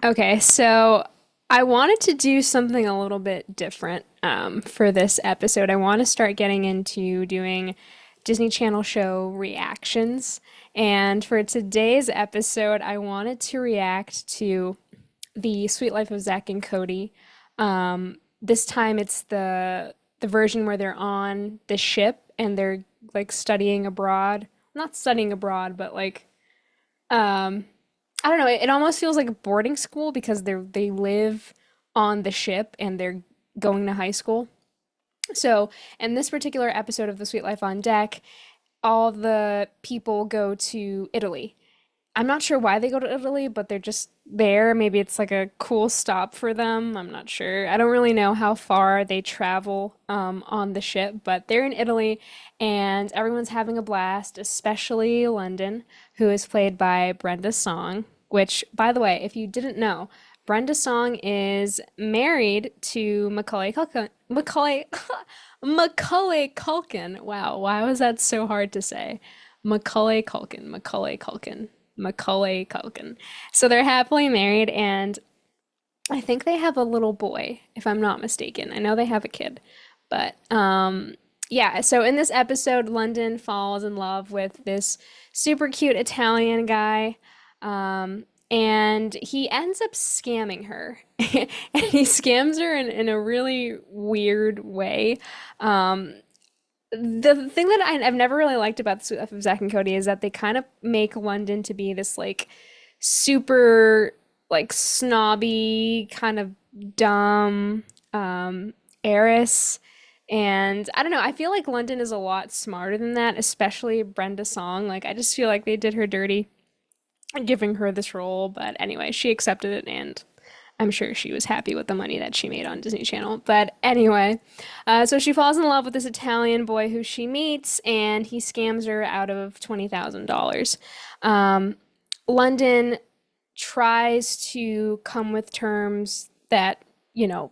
Okay, so I wanted to do something a little bit different for this episode. I want to start getting into doing Disney Channel show reactions. And for today's episode, I wanted to react to The Sweet Life of Zack and Cody. This time it's the version where they're on the ship and they're like studying abroad. Not studying abroad, but like I don't know. It almost feels like a boarding school because they live on the ship and they're going to high school. So, in this particular episode of The Sweet Life on Deck, all the people go to Italy. I'm not sure why they go to Italy, but they're just there. Maybe it's like a cool stop for them. I'm not sure. I don't really know how far they travel on the ship, but they're in Italy and everyone's having a blast, especially London, who is played by Brenda Song, which, by the way, if you didn't know, Brenda Song is married to Macaulay Culkin. Macaulay Culkin. Wow, why was that so hard to say? Macaulay Culkin, Macaulay Culkin, Macaulay Culkin. So they're happily married, and I think they have a little boy, if I'm not mistaken. I know they have a kid, but yeah. So in this episode, London falls in love with this super cute Italian guy, and he ends up scamming her, and he scams her in a really weird way. Um, the thing that I've never really liked about the stuff of Zack and Cody is that they kind of make London to be this like super like snobby kind of dumb heiress. And I don't know, I feel like London is a lot smarter than that, especially Brenda Song. Like I just feel like they did her dirty giving her this role, but anyway, she accepted it and I'm sure she was happy with the money that she made on Disney Channel. But anyway, so she falls in love with this Italian boy who she meets, and he scams her out of $20,000. London tries to come with terms that, you know,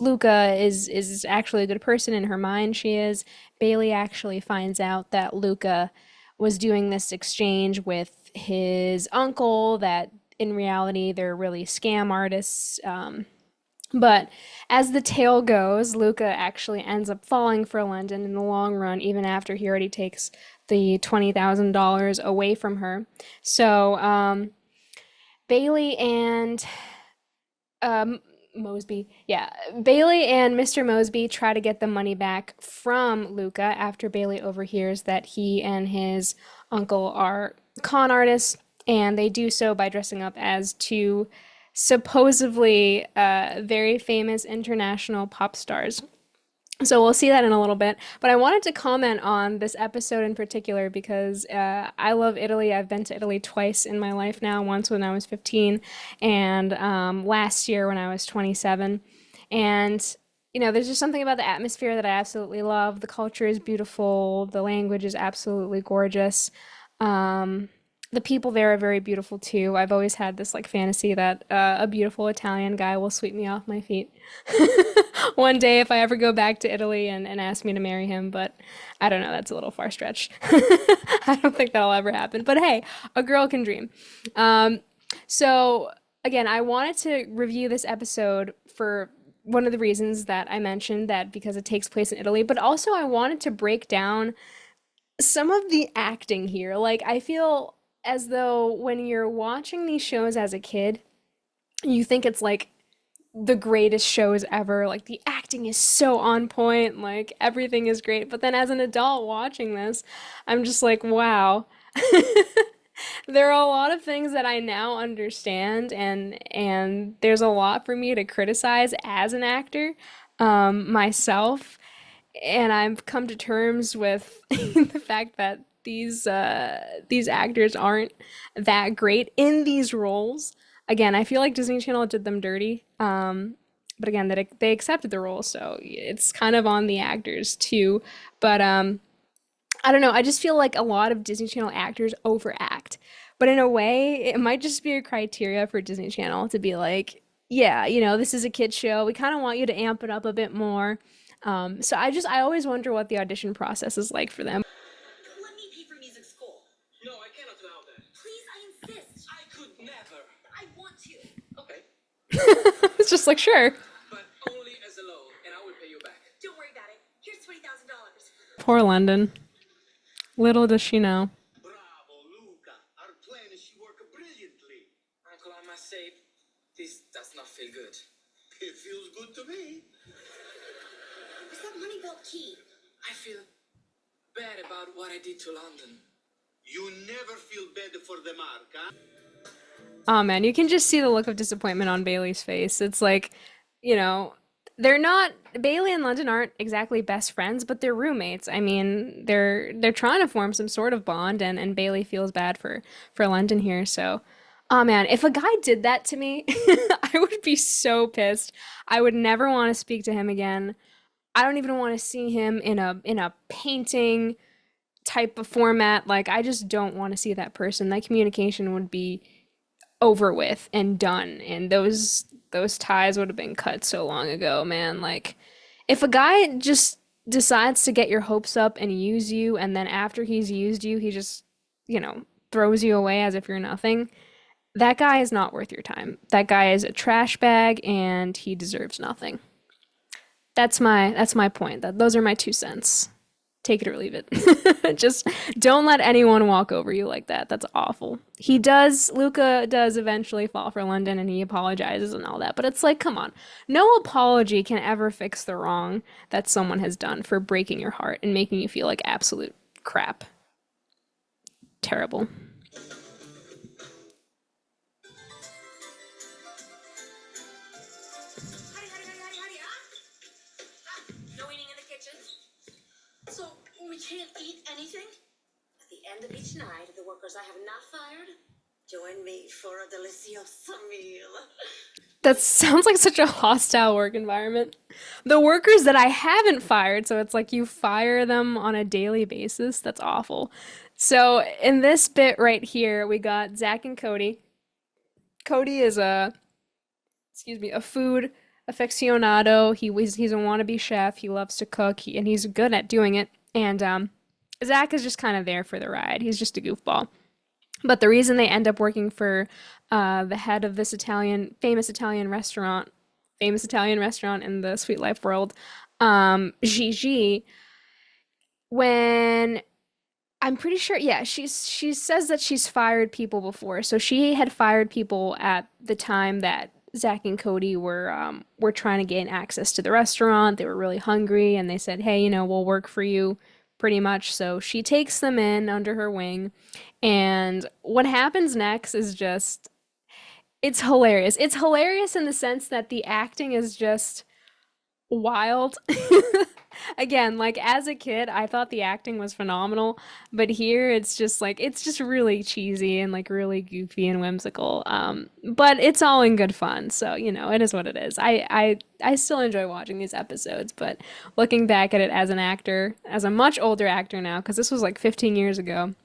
Luca is actually a good person in her mind. She is. Bailey actually finds out that Luca was doing this exchange with his uncle, that in reality they're really scam artists. But as the tale goes, Luca actually ends up falling for London in the long run, even after he already takes the $20,000 away from her. So Bailey and Mosby, yeah, Bailey and Mr. Mosby try to get the money back from Luca after Bailey overhears that he and his uncle are con artists, and they do so by dressing up as two supposedly very famous international pop stars. So we'll see that in a little bit. But I wanted to comment on this episode in particular because I love Italy. I've been to Italy twice in my life now, once when I was 15 and last year when I was 27. And, you know, there's just something about the atmosphere that I absolutely love. The culture is beautiful. The language is absolutely gorgeous. The people there are very beautiful too. I've always had this like fantasy that a beautiful Italian guy will sweep me off my feet one day if I ever go back to Italy and ask me to marry him. But I don't know, that's a little far stretched. I don't think that'll ever happen. But hey, a girl can dream. Um, so again, I wanted to review this episode for one of the reasons that I mentioned that because it takes place in Italy, but also I wanted to break down some of the acting here. Like, I feel as though when you're watching these shows as a kid, you think it's like the greatest shows ever. Like, the acting is so on point, like, everything is great. But then as an adult watching this, I'm just like, wow. There are a lot of things that I now understand, and there's a lot for me to criticize as an actor myself, and I've come to terms with the fact that these actors aren't that great in these roles. Again, I feel like Disney Channel did them dirty. But again, that they accepted the role, so it's kind of on the actors too. But I don't know. I just feel like a lot of Disney Channel actors overact. But in a way, it might just be a criteria for Disney Channel to be like, yeah, you know, this is a kid show. We kind of want you to amp it up a bit more. So I always wonder what the audition process is like for them. Let me pay for music school. No, I cannot allow that. Please, I insist. I could never. I want to. Okay, It's just like, sure. but only as a loan, and I will pay you back. Don't worry about it. Here's $20,000. Poor London. Little does she know. Bravo, Luca. Our plan is work brilliantly. Uncle, I must say, this does not feel good. It feels good to me. Is that money belt key? I feel bad about what I did to London. You never feel bad for the mark, huh? Oh man, you can just see the look of disappointment on Bailey's face. It's like, you know, they're not Bailey and London aren't exactly best friends, but they're roommates. I mean, they're trying to form some sort of bond and Bailey feels bad for London here. So, oh man, if a guy did that to me, I would be so pissed. I would never want to speak to him again. I don't even want to see him in a painting type of format. Like I just don't want to see that person. That communication would be over with and done, and those ties would have been cut so long ago, man. Like if a guy just decides to get your hopes up and use you, and then after he's used you, he just, throws you away as if you're nothing, that guy is not worth your time. That guy is a trash bag and he deserves nothing. That's my point. Those are my 2 cents. Take it or leave it. Just don't let anyone walk over you like that. That's awful. Luca does eventually fall for London and he apologizes and all that, but it's like, come on. No apology can ever fix the wrong that someone has done for breaking your heart and making you feel like absolute crap. Terrible. Howdy, no eating in the kitchen. So we can't eat anything? At the end of each night, if the workers I have not fired, join me for a delicioso meal. That sounds like such a hostile work environment. The workers that I haven't fired, so it's like you fire them on a daily basis. That's awful. So in this bit right here, we got Zach and Cody. Cody is a food aficionado. He's a wannabe chef. He loves to cook, and he's good at doing it. And Zach is just kind of there for the ride. He's just a goofball. But the reason they end up working for the head of this famous Italian restaurant in the Sweet Life world, Gigi, when I'm pretty sure, yeah, she says that she's fired people before. So she had fired people at the time that Zach and Cody were trying to gain access to the restaurant. They were really hungry, and they said, "Hey, we'll work for you." Pretty much. So she takes them in under her wing, and what happens next is just it's hilarious. It's hilarious in the sense that the acting is just wild. Again, like as a kid, I thought the acting was phenomenal, but here it's just really cheesy and like really goofy and whimsical. But it's all in good fun, so it is what it is. I still enjoy watching these episodes, but looking back at it as an actor, as a much older actor now, because this was like 15 years ago,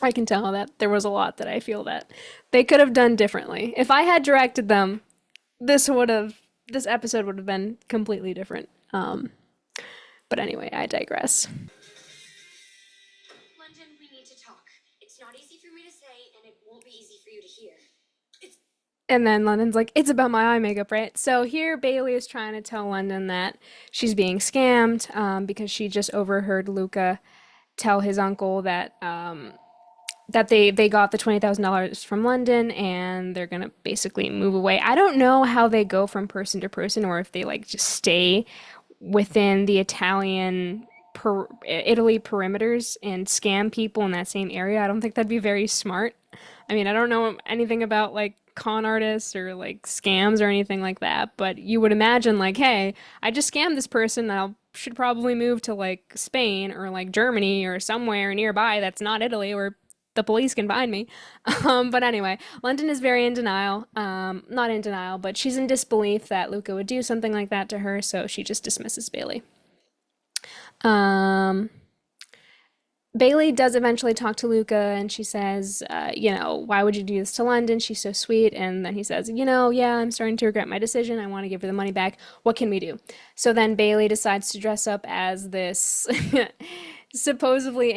I can tell that there was a lot that I feel that they could have done differently. If I had directed them, this episode would have been completely different. But anyway, I digress. London, we need to talk. It's not easy for me to say, and it won't be easy for you to hear. It's And then London's like, it's about my eye makeup, right? So here Bailey is trying to tell London that she's being scammed because she just overheard Luca tell his uncle that they got the $20,000 from London and they're gonna basically move away. I don't know how they go from person to person or if they like just stay within the Italy perimeters and scam people in that same area. I don't think that'd be very smart. I mean, I don't know anything about like con artists or like scams or anything like that, but you would imagine like, hey, I just scammed this person. I should probably move to like Spain or like Germany or somewhere nearby that's not Italy where the police can find me. But anyway, London is very in denial. Not in denial, but she's in disbelief that Luca would do something like that to her, so she just dismisses Bailey. Um, Bailey does eventually talk to Luca and she says, why would you do this to London? She's so sweet. And then he says, yeah, I'm starting to regret my decision. I want to give her the money back. What can we do? So then Bailey decides to dress up as this supposedly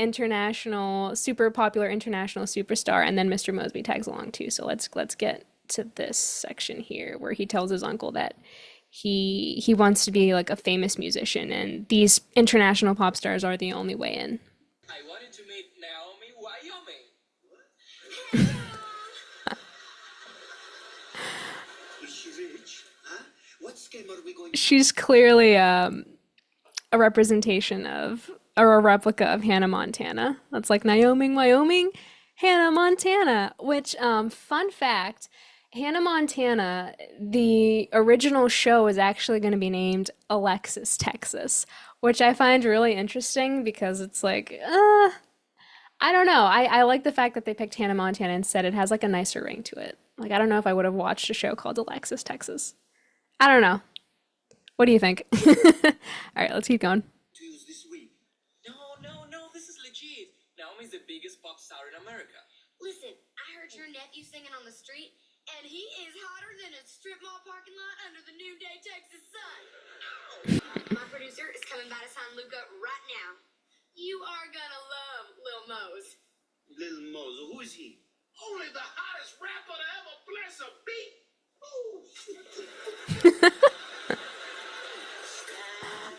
super popular international superstar. And then Mr. Mosby tags along too. So let's get to this section here where he tells his uncle that he wants to be like a famous musician and these international pop stars are the only way in. I wanted to meet Naomi, Wyoming. Is she rich? Huh? What scam are we going to... She's clearly a representation of or a replica of Hannah Montana. That's like Wyoming, Wyoming, Hannah Montana. Which, fun fact, Hannah Montana, the original show is actually going to be named Alexis, Texas, which I find really interesting because it's like, I don't know. I like the fact that they picked Hannah Montana instead. It has like a nicer ring to it. Like, I don't know if I would have watched a show called Alexis, Texas. I don't know. What do you think? All right, let's keep going. to use this week? No, this is legit. Naomi's the biggest pop star in America. Listen, I heard your nephew singing on the street, and he is hotter than a strip mall parking lot under the noonday Texas sun. My producer is coming by to sign Luca right now. You are gonna love Lil Mose. Little Mose, who is he? Only the hottest rapper to ever bless a beat.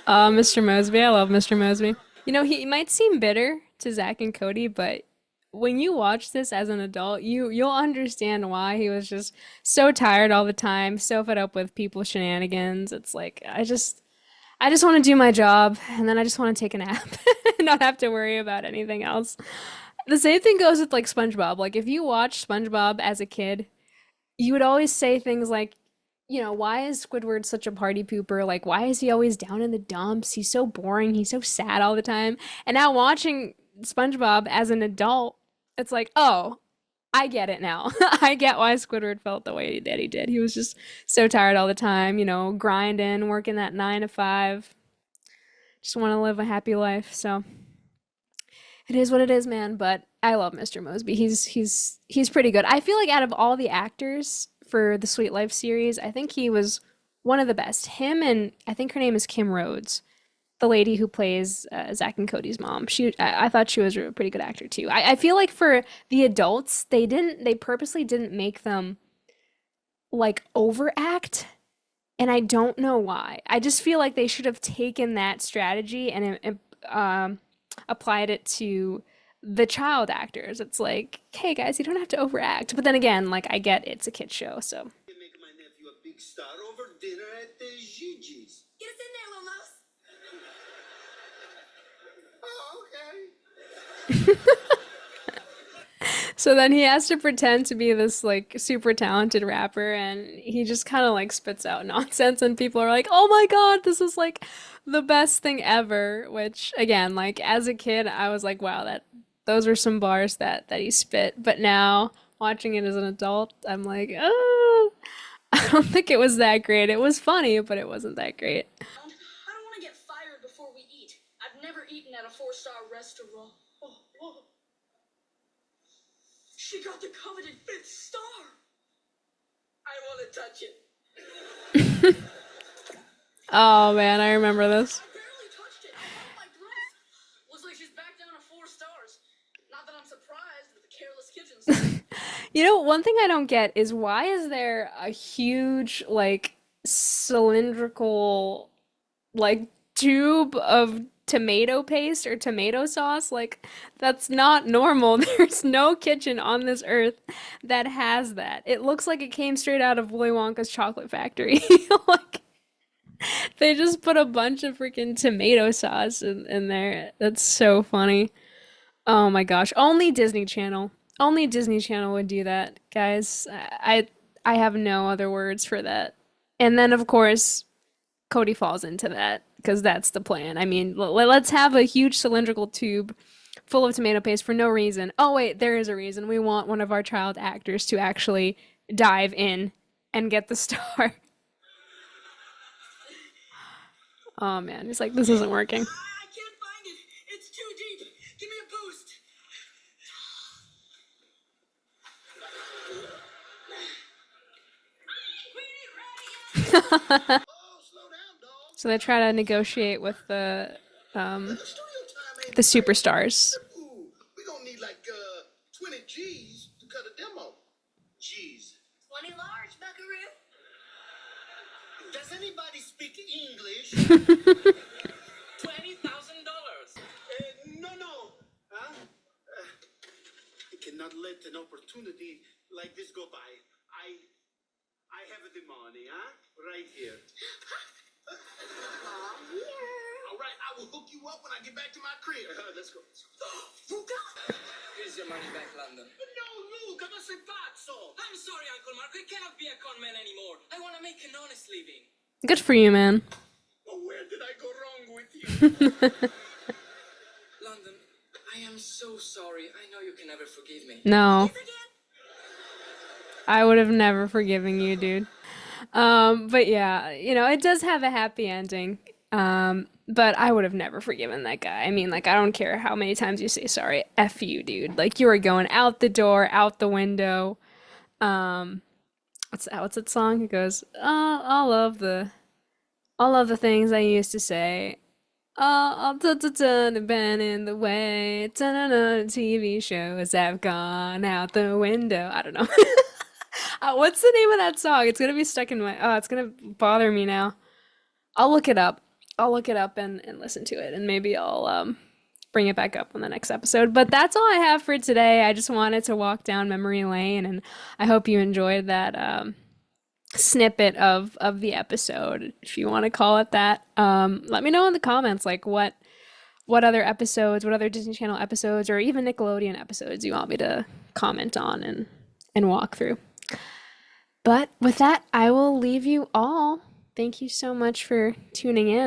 Mr. Mosby, I love Mr. Mosby. You know, he might seem bitter to Zach and Cody, but when you watch this as an adult, you'll understand why he was just so tired all the time, so fed up with people's shenanigans. It's like I just want to do my job and then I just want to take a nap and not have to worry about anything else. The same thing goes with like SpongeBob. Like if you watch SpongeBob as a kid, you would always say things like, why is Squidward such a party pooper? Like, why is he always down in the dumps? He's so boring. He's so sad all the time. And now watching SpongeBob as an adult, it's like, oh, I get it now. I get why Squidward felt the way that he did. He was just so tired all the time, grinding, working that 9 to 5. Just want to live a happy life. So it is what it is, man. But I love Mr. Mosby. He's pretty good. I feel like out of all the actors for the Sweet Life series, I think he was one of the best. Him and I think her name is Kim Rhodes, the lady who plays Zach and Cody's mom. I thought she was a pretty good actor too. I feel like for the adults, they purposely didn't make them like overact, and I don't know why. I just feel like they should have taken that strategy and applied it to the child actors. It's like, hey guys, you don't have to overact. But then again, like I get it's a kid show, so. You make my nephew a big star over dinner at the Gigi's. Get us in there, Lil Mose. Oh, okay. So then he has to pretend to be this like super talented rapper and he just kind of like spits out nonsense and people are like, "Oh my God, this is like the best thing ever." Which again, like as a kid, I was like, "Wow, that those were some bars that he spit." But now watching it as an adult, I'm like, "Oh, I don't think it was that great. It was funny, but it wasn't that great." I don't want to get fired before we eat. I've never eaten at a 4-star restaurant. Oh. She got the coveted 5th star. I want to touch it. Oh man, I remember this. I barely touched it. I felt my dress. Looks like she's back down to 4 stars. Not that I'm surprised with the careless kitchen. One thing I don't get is why is there a huge, like, cylindrical, like, tube of tomato paste or tomato sauce? Like, that's not normal. There's no kitchen on this earth that has that. It looks like it came straight out of Willy Wonka's chocolate factory. Like, they just put a bunch of freaking tomato sauce in there. That's so funny. Oh my gosh. Only Disney Channel. Only Disney Channel would do that, guys. I have no other words for that. And then of course, Cody falls into that because that's the plan. I mean, let's have a huge cylindrical tube full of tomato paste for no reason. Oh wait, there is a reason. We want one of our child actors to actually dive in and get the star. Oh man, he's like, this isn't working. I can't find it. It's too deep. Give me a boost. Oh, slow down, dog. So they try to negotiate with um The studio time ain't the superstars. Ooh, we gonna need like 20 G's to cut a demo. G's. 20 large. Does anybody speak English? $20,000. No, no. Huh? I cannot let an opportunity like this go by. I have the money, huh? Right here. All right, I will hook you up when I get back to my crib. Let's go. Here's your money back, London. No, Luca, ma sei pazzo? I'm sorry, Uncle Marco. I cannot be a con man anymore. I want to make an honest living. Good for you, man. Oh, where did I go wrong with you? London, I am so sorry. I know you can never forgive me. No, Forget. I would have never forgiven you, dude. But yeah, it does have a happy ending. But I would have never forgiven that guy. I mean, like, I don't care how many times you say sorry. F you, dude. Like, you are going out the door, out the window. Um, what's that song? It goes, all of the things I used to say. All been in the way. TV shows have gone out the window. I don't know. What's the name of that song? It's gonna be stuck in my. Oh, it's gonna bother me now. I'll look it up. I'll look it up and listen to it, and maybe I'll bring it back up on the next episode. But that's all I have for today. I just wanted to walk down memory lane, and I hope you enjoyed that snippet of the episode, if you want to call it that. Let me know in the comments, like what other episodes, what other Disney Channel episodes, or even Nickelodeon episodes you want me to comment on and walk through. But with that, I will leave you all. Thank you so much for tuning in.